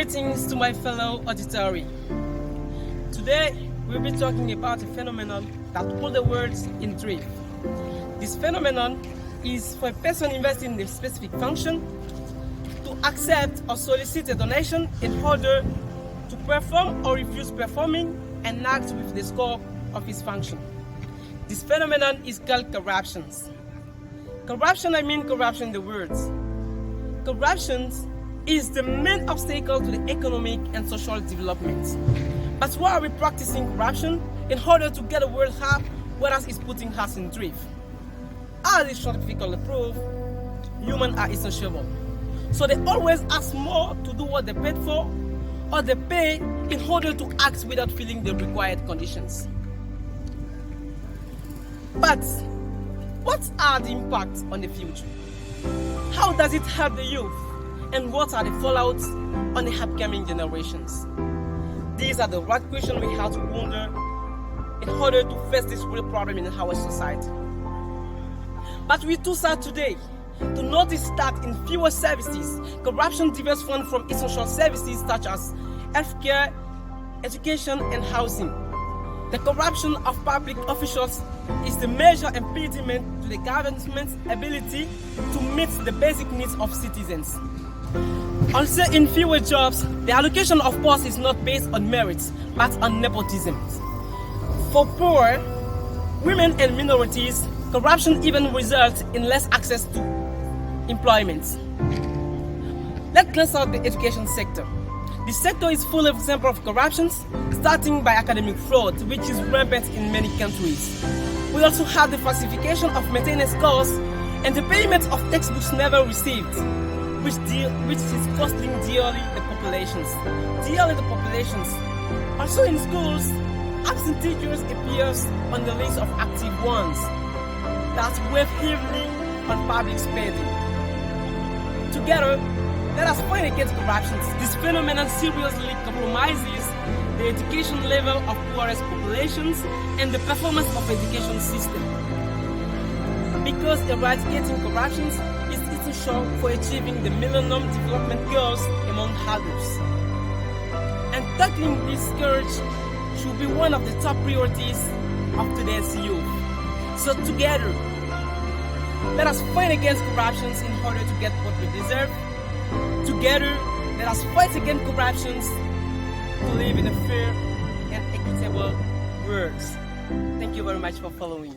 Greetings to my fellow auditory. Today we'll be talking about a phenomenon that puts the world in drift. This phenomenon is for a person investing in a specific function to accept or solicit a donation in order to perform or refuse performing and act with the scope of his function. This phenomenon is called corruption. Corruption in the words. Corruption is the main obstacle to the economic and social development. But why are we practicing corruption? In order to get a world up, whereas it's putting us in drift. As is scientifically proved, humans are insatiable. So they always ask more to do what they paid for, or they pay in order to act without feeling the required conditions. But what are the impacts on the future? How does it help the youth? And what are the fallouts on the upcoming generations? These are the right questions we have to wonder in order to face this real problem in our society. But we're too sad today to notice that in fewer services, corruption diverts funds from essential services such as healthcare, education, and housing. The corruption of public officials is the major impediment to the government's ability to meet the basic needs of citizens. Also, in fewer jobs, the allocation of posts is not based on merits, but on nepotism. For poor, women and minorities, corruption even results in less access to employment. Let's glance at the education sector. The sector is full of examples of corruption, starting by academic fraud, which is rampant in many countries. We also have the falsification of maintenance costs and the payment of textbooks never received, which is costing dearly the populations. Also in schools, absent teachers appears on the list of active ones that weigh heavily on public spending. Together, let us fight against corruption. This phenomenon seriously compromises the education level of poorest populations and the performance of the education system. Because eradicating corruption is essential for achieving the Millennium Development Goals, among others. And tackling this scourge should be one of the top priorities of today's youth. So together, let us fight against corruption in order to get what we deserve. Together, let us fight against corruption to live in a fair and equitable world. Thank you very much for following.